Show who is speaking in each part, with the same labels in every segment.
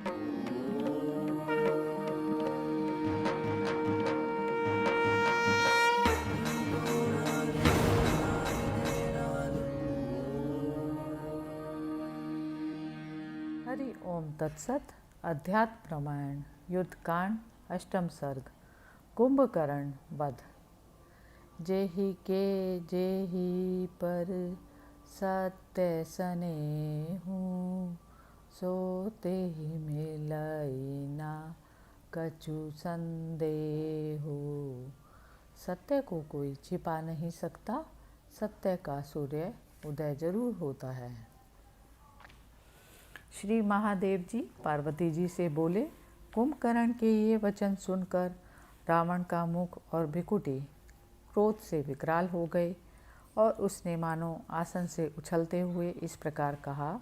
Speaker 1: हरि ओम तत्सत। अध्यात्म रामायण युद्धकांड अष्टम सर्ग। कुंभकर्ण वध। जेहि के जेहि पर सत्य सनेहु, सो तेहि मिलई ना कछु संदेहु। सत्य को कोई छिपा नहीं सकता, सत्य का सूर्य उदय जरूर होता है। श्री महादेव जी पार्वती जी से बोले। कुंभकर्ण के ये वचन सुनकर रावण का मुख और भृकुटी क्रोध से विकराल हो गए और उसने मानो आसन से उछलते हुए इस प्रकार कहा,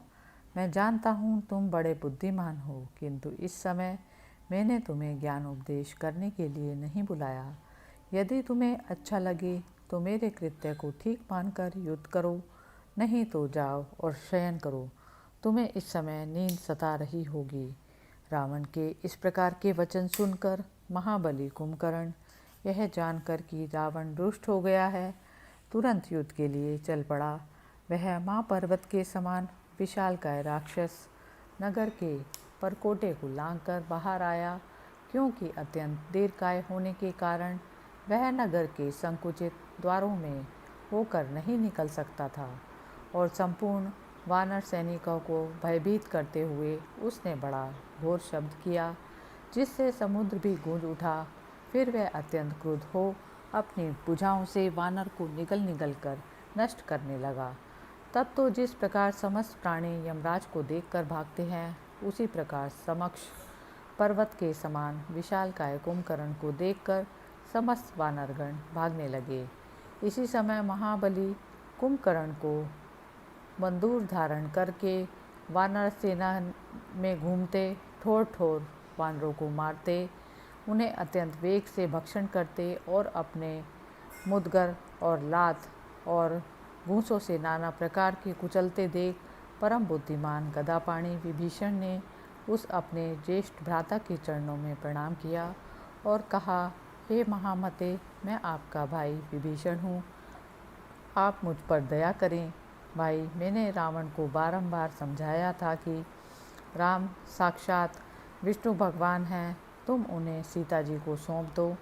Speaker 1: मैं जानता हूँ तुम बड़े बुद्धिमान हो, किंतु इस समय मैंने तुम्हें ज्ञान उपदेश करने के लिए नहीं बुलाया। यदि तुम्हें अच्छा लगे तो मेरे कृत्य को ठीक मानकर युद्ध करो, नहीं तो जाओ और शयन करो। तुम्हें इस समय नींद सता रही होगी। रावण के इस प्रकार के वचन सुनकर महाबली कुंभकर्ण यह जानकर कि रावण रुष्ट हो गया है, तुरंत युद्ध के लिए चल पड़ा। वह महापर्वत के समान विशालकाय राक्षस नगर के परकोटे को लांघकर बाहर आया, क्योंकि अत्यंत दीर्घकाय होने के कारण वह नगर के संकुचित द्वारों में होकर नहीं निकल सकता था और संपूर्ण वानर सैनिकों को भयभीत करते हुए उसने बड़ा घोर शब्द किया, जिससे समुद्र भी गूंज उठा। फिर वह अत्यंत क्रुद्ध हो अपनी भुजाओं से वानर को निगल निगल कर नष्ट करने लगा। तब तो जिस प्रकार समस्त प्राणी यमराज को देखकर भागते हैं, उसी प्रकार समक्ष पर्वत के समान विशालकाय कुंभकर्ण को देखकर समस्त वानरगण भागने लगे। इसी समय महाबली कुंभकर्ण को बंदूक धारण करके वानर सेना में घूमते, ठोर ठोर वानरों को मारते, उन्हें अत्यंत वेग से भक्षण करते और अपने मुदगर और लात और घूंसों से नाना प्रकार के कुचलते देख परम बुद्धिमान गदापाणी विभीषण ने उस अपने ज्येष्ठ भ्राता के चरणों में प्रणाम किया और कहा, हे महामते, मैं आपका भाई विभीषण हूँ, आप मुझ पर दया करें। भाई, मैंने रावण को बारंबार समझाया था कि राम साक्षात विष्णु भगवान हैं, तुम उन्हें सीता जी को सौंप दो,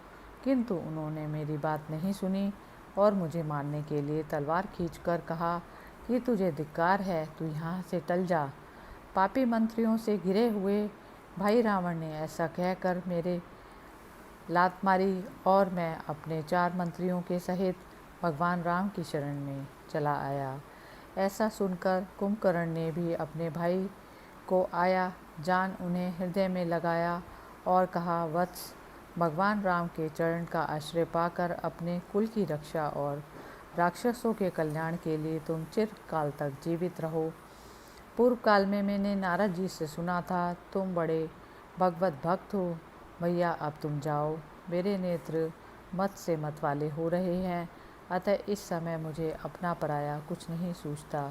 Speaker 1: किंतु उन्होंने मेरी बात नहीं सुनी और मुझे मारने के लिए तलवार खींचकर कहा कि तुझे धिक्कार है, तू यहाँ से टल जा। पापी मंत्रियों से घिरे हुए भाई रावण ने ऐसा कहकर मेरे लात मारी और मैं अपने 4 मंत्रियों के सहित भगवान राम की शरण में चला आया। ऐसा सुनकर कुंभकर्ण ने भी अपने भाई को आया जान उन्हें हृदय में लगाया और कहा, वत्स, भगवान राम के चरण का आश्रय पाकर अपने कुल की रक्षा और राक्षसों के कल्याण के लिए तुम चिरकाल तक जीवित रहो। पूर्व काल में मैंने नारद जी से सुना था, तुम बड़े भगवत भक्त हो। भैया, अब तुम जाओ, मेरे नेत्र मत से मत वाले हो रहे हैं, अतः इस समय मुझे अपना पराया कुछ नहीं सूझता।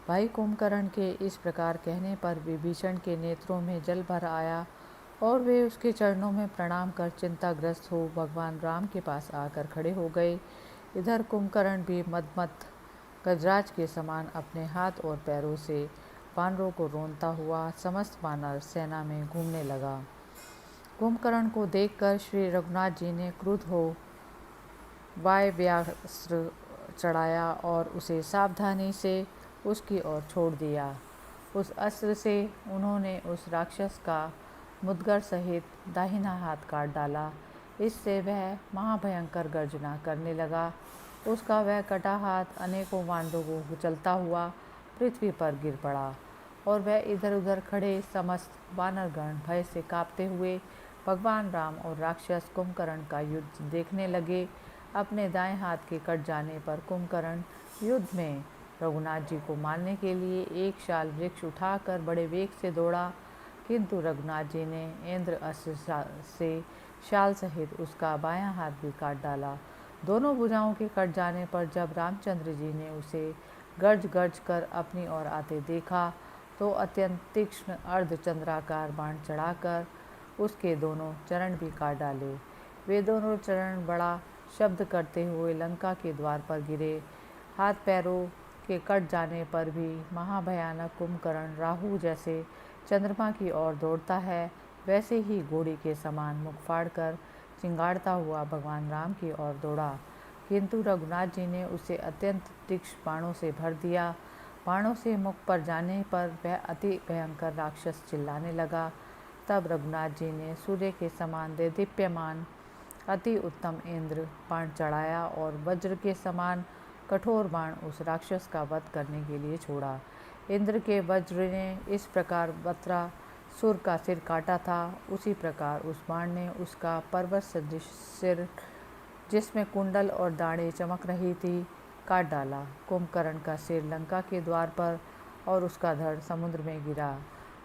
Speaker 1: भाई कुंभकर्ण के इस प्रकार कहने पर विभीषण के नेत्रों में जल भर आया और वे उसके चरणों में प्रणाम कर चिंताग्रस्त हो भगवान राम के पास आकर खड़े हो गए। इधर कुंभकर्ण भी मदमत्त गजराज के समान अपने हाथ और पैरों से वानरों को रोनता हुआ समस्त वानर सेना में घूमने लगा। कुंभकर्ण को देखकर श्री रघुनाथ जी ने क्रुद्ध हो वायव्यास्त्र चढ़ाया और उसे सावधानी से उसकी ओर छोड़ दिया। उस अस्त्र से उन्होंने उस राक्षस का मुदगर सहित दाहिना हाथ काट डाला। इससे वह महाभयंकर गर्जना करने लगा। उसका वह कटा हाथ अनेकों वानरों को कुचलता हुआ पृथ्वी पर गिर पड़ा और वह इधर उधर खड़े समस्त वानरगण भय से कांपते हुए भगवान राम और राक्षस कुंभकर्ण का युद्ध देखने लगे। अपने दाएं हाथ के कट जाने पर कुंभकर्ण युद्ध में रघुनाथ जी को मारने के लिए एक शाल वृक्ष उठाकर बड़े वेग से दौड़ा, किंतु रघुनाथ जी ने इंद्र अस्त्र से शाल सहित उसका बायां हाथ भी काट डाला। दोनों भुजाओं के कट जाने पर जब रामचंद्र जी ने उसे गर्ज गर्ज कर अपनी ओर आते देखा तो अत्यंत तीक्ष्ण अर्धचंद्राकार बाण चढ़ाकर उसके दोनों चरण भी काट डाले। वे दोनों चरण बड़ा शब्द करते हुए लंका के द्वार पर गिरे। हाथ पैरों के कट जाने पर भी महाभयानक कुंभकर्ण राहु जैसे चंद्रमा की ओर दौड़ता है, वैसे ही घोड़ी के समान मुख फाड़कर चिंगाड़ता हुआ भगवान राम की ओर दौड़ा। किंतु रघुनाथ जी ने उसे अत्यंत तीक्ष्ण बाणों से भर दिया। बाणों से मुख पर जाने पर वह अति भयंकर राक्षस चिल्लाने लगा। तब रघुनाथ जी ने सूर्य के समान देदीप्यमान अति उत्तम इंद्र बाण चढ़ाया और वज्र के समान कठोर बाण उस राक्षस का वध करने के लिए छोड़ा। इंद्र के वज्र ने इस प्रकार वत्रासुर का सिर काटा था, उसी प्रकार उस बाण ने उसका पर्वत सदृश सिर, जिसमें कुंडल और दाढ़ें चमक रही थी, काट डाला। कुंभकर्ण का सिर लंका के द्वार पर और उसका धड़ समुद्र में गिरा।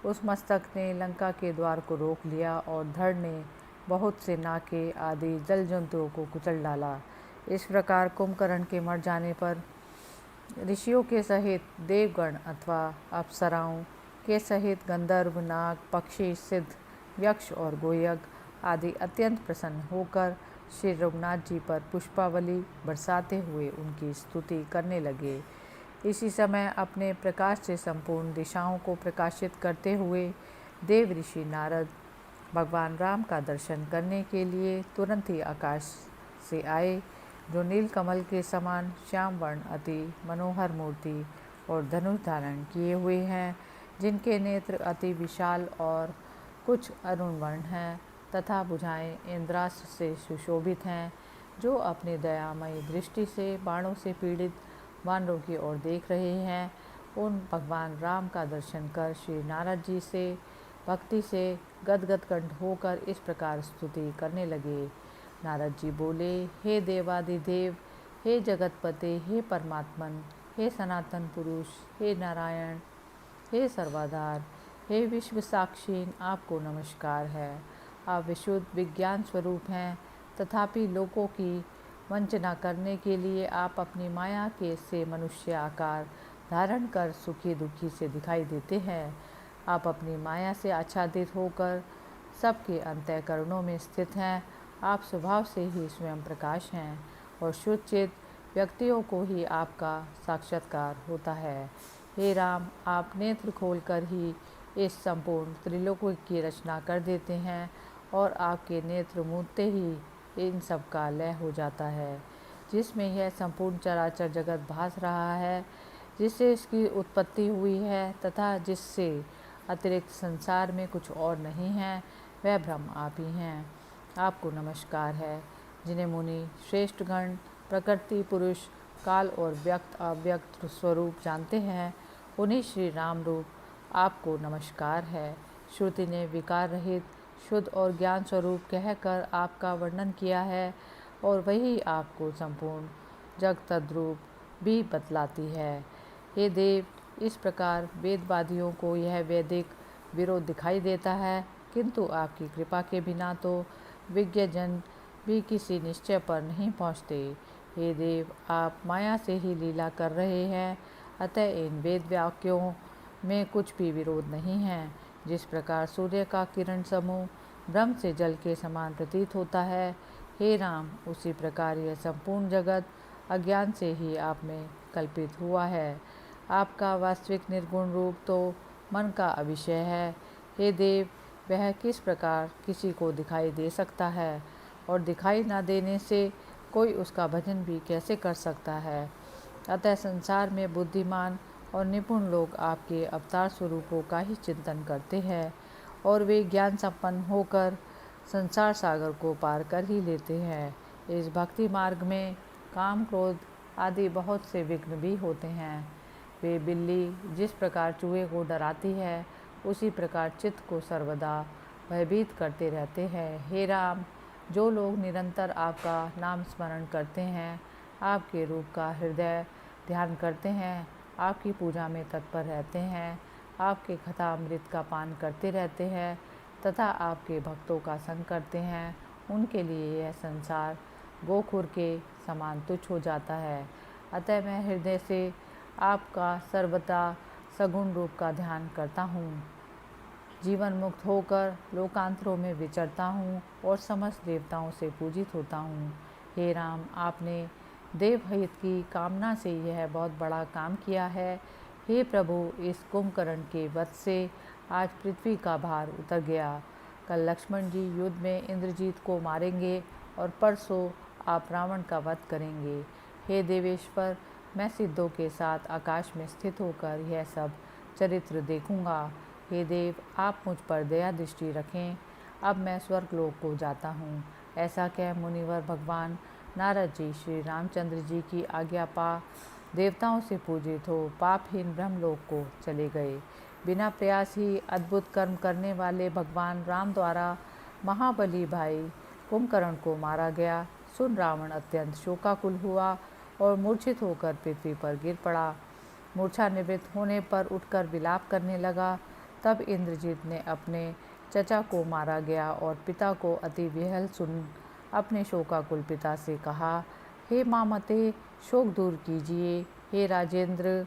Speaker 1: उस मस्तक ने लंका के द्वार को रोक लिया और धड़ ने बहुत से नाके आदि जल जंतुओं को कुचल डाला। इस प्रकार कुंभकर्ण के मर जाने पर ऋषियों के सहित देवगण अथवा अप्सराओं के सहित गंधर्व, नाग, पक्षी, सिद्ध, यक्ष और गोयग आदि अत्यंत प्रसन्न होकर श्री रघुनाथ जी पर पुष्पावली बरसाते हुए उनकी स्तुति करने लगे। इसी समय अपने प्रकाश से संपूर्ण दिशाओं को प्रकाशित करते हुए देव ऋषि नारद भगवान राम का दर्शन करने के लिए तुरंत ही आकाश से आए, जो नीलकमल के समान श्याम वर्ण अति मनोहर मूर्ति और धनुष धारण किए हुए हैं, जिनके नेत्र अति विशाल और कुछ अरुण वर्ण हैं तथा भुजाएं इंद्रास्त्र से सुशोभित हैं, जो अपनी दयामयी दृष्टि से बाणों से पीड़ित वानरों की ओर देख रहे हैं। उन भगवान राम का दर्शन कर श्री नारद जी से भक्ति से गदगद कंठ होकर इस प्रकार स्तुति करने लगे। नारद जी बोले, हे देवादिदेव, हे जगतपते, हे परमात्मन, हे सनातन पुरुष, हे नारायण, हे सर्वाधार, हे विश्व साक्षीन, आपको नमस्कार है। आप विशुद्ध विज्ञान स्वरूप हैं, तथापि लोगों की वंचना करने के लिए आप अपनी माया के से मनुष्य आकार धारण कर सुखी दुखी से दिखाई देते हैं। आप अपनी माया से आच्छादित होकर सबके अंतःकरणों में स्थित हैं। आप स्वभाव से ही स्वयं प्रकाश हैं और शुद्ध चित व्यक्तियों को ही आपका साक्षात्कार होता है। हे राम, आप नेत्र खोलकर ही इस संपूर्ण त्रिलोक की रचना कर देते हैं और आपके नेत्र मूंदते ही इन सब का लय हो जाता है, जिसमें यह संपूर्ण चराचर जगत भास रहा है, जिससे इसकी उत्पत्ति हुई है तथा जिससे अतिरिक्त संसार में कुछ और नहीं है, वह ब्रह्म आप ही हैं। आपको नमस्कार है। जिन्हें मुनि श्रेष्ठ गण प्रकृति, पुरुष, काल और व्यक्त अव्यक्त स्वरूप जानते हैं, उन्हीं श्री राम रूप आपको नमस्कार है। श्रुति ने विकार रहित शुद्ध और ज्ञान स्वरूप कहकर आपका वर्णन किया है और वही आपको संपूर्ण जग तद्रूप भी बतलाती है। हे देव, इस प्रकार वेदवादियों को यह वैदिक विरोध दिखाई देता है, किंतु आपकी कृपा के बिना तो विज्ञजन भी किसी निश्चय पर नहीं पहुँचते। हे देव, आप माया से ही लीला कर रहे हैं, अतः इन वेद वाक्यों में कुछ भी विरोध नहीं है। जिस प्रकार सूर्य का किरण समूह ब्रह्म से जल के समान प्रतीत होता है, हे राम, उसी प्रकार यह संपूर्ण जगत अज्ञान से ही आप में कल्पित हुआ है। आपका वास्तविक निर्गुण रूप तो मन का अविषय है। हे देव, वह किस प्रकार किसी को दिखाई दे सकता है और दिखाई न देने से कोई उसका भजन भी कैसे कर सकता है। अतः संसार में बुद्धिमान और निपुण लोग आपके अवतार स्वरूपों का ही चिंतन करते हैं और वे ज्ञान संपन्न होकर संसार सागर को पार कर ही लेते हैं। इस भक्ति मार्ग में काम, क्रोध आदि बहुत से विघ्न भी होते हैं। वे बिल्ली जिस प्रकार चूहे को डराती है, उसी प्रकार चित्त को सर्वदा भयभीत करते रहते हैं। हे राम, जो लोग निरंतर आपका नाम स्मरण करते हैं, आपके रूप का हृदय ध्यान करते हैं, आपकी पूजा में तत्पर रहते हैं, आपके कथा अमृत का पान करते रहते हैं तथा आपके भक्तों का संग करते हैं, उनके लिए यह संसार गोखुर के समान तुच्छ हो जाता है। अतः मैं हृदय से आपका सर्वदा सगुण रूप का ध्यान करता हूँ। जीवन मुक्त होकर लोकांतरों में विचरता हूँ और समस्त देवताओं से पूजित होता हूँ। हे राम, आपने देवहित की कामना से यह बहुत बड़ा काम किया है। हे प्रभु, इस कुंभकर्ण के वध से आज पृथ्वी का भार उतर गया। कल लक्ष्मण जी युद्ध में इंद्रजीत को मारेंगे और परसों आप रावण का वध करेंगे। हे देवेश्वर, मैं सिद्धों के साथ आकाश में स्थित होकर यह सब चरित्र देखूंगा। हे देव, आप मुझ पर दया दृष्टि रखें। अब मैं स्वर्गलोक को जाता हूँ। ऐसा कह मुनिवर भगवान नारद जी श्री रामचंद्र जी की आज्ञा पा देवताओं से पूजित हो पापहीन ब्रह्मलोक को चले गए। बिना प्रयास ही अद्भुत कर्म करने वाले भगवान राम द्वारा महाबली भाई कुंभकर्ण को मारा गया सुन रावण अत्यंत शोकाकुल हुआ और मूर्छित होकर पृथ्वी पर गिर पड़ा। मूर्छा निवृत्त होने पर उठकर विलाप करने लगा। तब इंद्रजीत ने अपने चचा को मारा गया और पिता को अति विह्वल सुन अपने शोकाकुल पिता से कहा, हे मामते, शोक दूर कीजिए। हे राजेंद्र,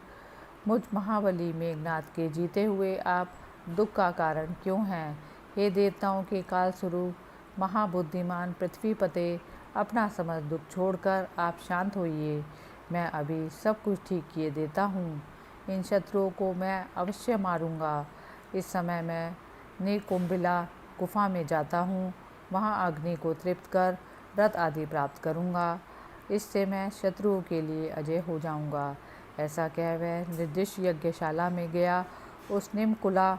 Speaker 1: मुझ महाबली मेघनाथ के जीते हुए आप दुख का कारण क्यों हैं? हे देवताओं के काल स्वरूप महाबुद्धिमान पृथ्वीपते, अपना समस्त दुख छोड़कर आप शांत होइए। मैं अभी सब कुछ ठीक किए देता हूँ। इन शत्रुओं को मैं अवश्य मारूंगा। इस समय मैं निकुंभिला गुफा में जाता हूँ। वहाँ अग्नि को तृप्त कर रथ आदि प्राप्त करूँगा। इससे मैं शत्रुओं के लिए अजय हो जाऊँगा। ऐसा कह वह निर्दिष्ट यज्ञशाला में गया। उस निमकुला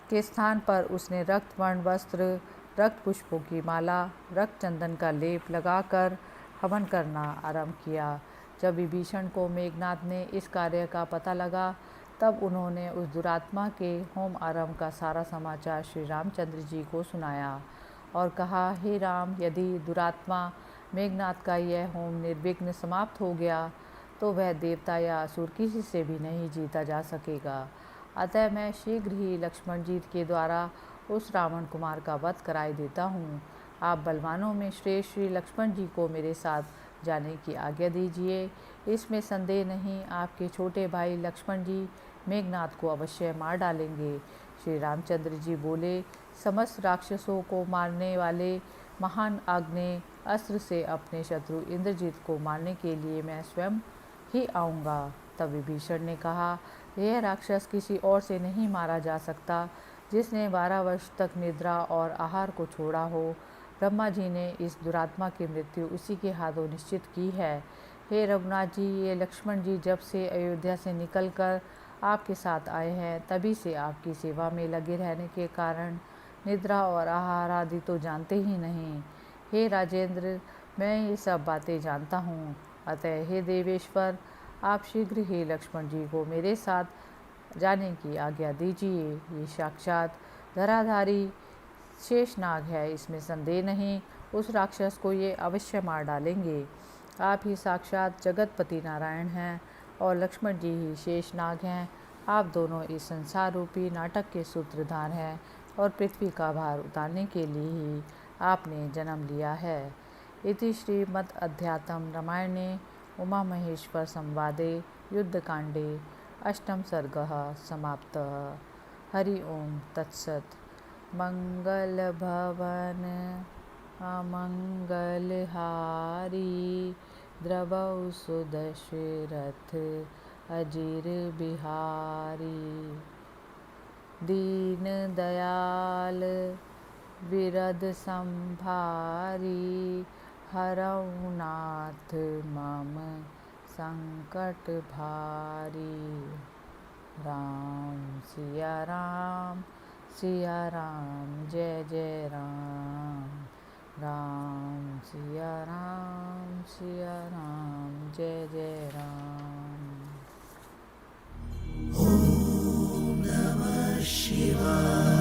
Speaker 1: के स्थान पर उसने रक्त वर्ण वस्त्र, रक्त पुष्पों की माला, रक्त चंदन का लेप लगाकर हवन करना आरंभ किया। जब विभीषण को मेघनाथ ने इस कार्य का पता लगा, तब उन्होंने उस दुरात्मा के होम आरंभ का सारा समाचार श्री रामचंद्र जी को सुनाया और कहा, हे राम, यदि दुरात्मा मेघनाथ का यह होम निर्विघ्न समाप्त हो गया तो वह देवता या असुर किसी से भी नहीं जीता जा सकेगा। अतः मैं शीघ्र ही लक्ष्मण जी के द्वारा उस रावण कुमार का वध कराई देता हूँ। आप बलवानों में श्रेष्ठ श्री लक्ष्मण जी को मेरे साथ जाने की आज्ञा दीजिए। इसमें संदेह नहीं, आपके छोटे भाई लक्ष्मण जी मेघनाथ को अवश्य मार डालेंगे। श्री रामचंद्र जी बोले, समस्त राक्षसों को मारने वाले महान आग्नेय अस्त्र से अपने शत्रु इंद्रजीत को मारने के लिए मैं स्वयं ही आऊँगा। तब विभीषण ने कहा, यह राक्षस किसी और से नहीं मारा जा सकता जिसने 12 वर्ष तक निद्रा और आहार को छोड़ा हो। ब्रह्मा जी ने इस दुरात्मा की मृत्यु उसी के हाथों निश्चित की है। हे रघुनाथ जी, ये लक्ष्मण जी जब से अयोध्या से निकलकर आपके साथ आए हैं, तभी से आपकी सेवा में लगे रहने के कारण निद्रा और आहार आदि तो जानते ही नहीं। हे राजेंद्र, मैं ये सब बातें जानता हूँ। अतः हे देवेश्वर, आप शीघ्र ही लक्ष्मण जी को मेरे साथ जाने की आज्ञा दीजिए। ये साक्षात धराधारी शेषनाग है, इसमें संदेह नहीं। उस राक्षस को ये अवश्य मार डालेंगे। आप ही साक्षात जगतपति नारायण हैं और लक्ष्मण जी ही शेषनाग हैं। आप दोनों इस संसार रूपी नाटक के सूत्रधार हैं और पृथ्वी का भार उतारने के लिए ही आपने जन्म लिया है। इति श्रीमद् अध्यात्म रामायणे उमा महेश्वर संवादे युद्धकांडे अष्टम सर्गः समाप्तः। हरि ओम तत्सत्। मंगल भवन अमंगलहारी, द्रवौ सुदशरथ अजिर बिहारी। दीन दयाल विरद संभारी, हरौ नाथ मम संकट भारी। राम सिया राम, सिया राम जय जय राम। राम सिया राम, सिया राम जय जय राम।
Speaker 2: ओम नमः शिवाय।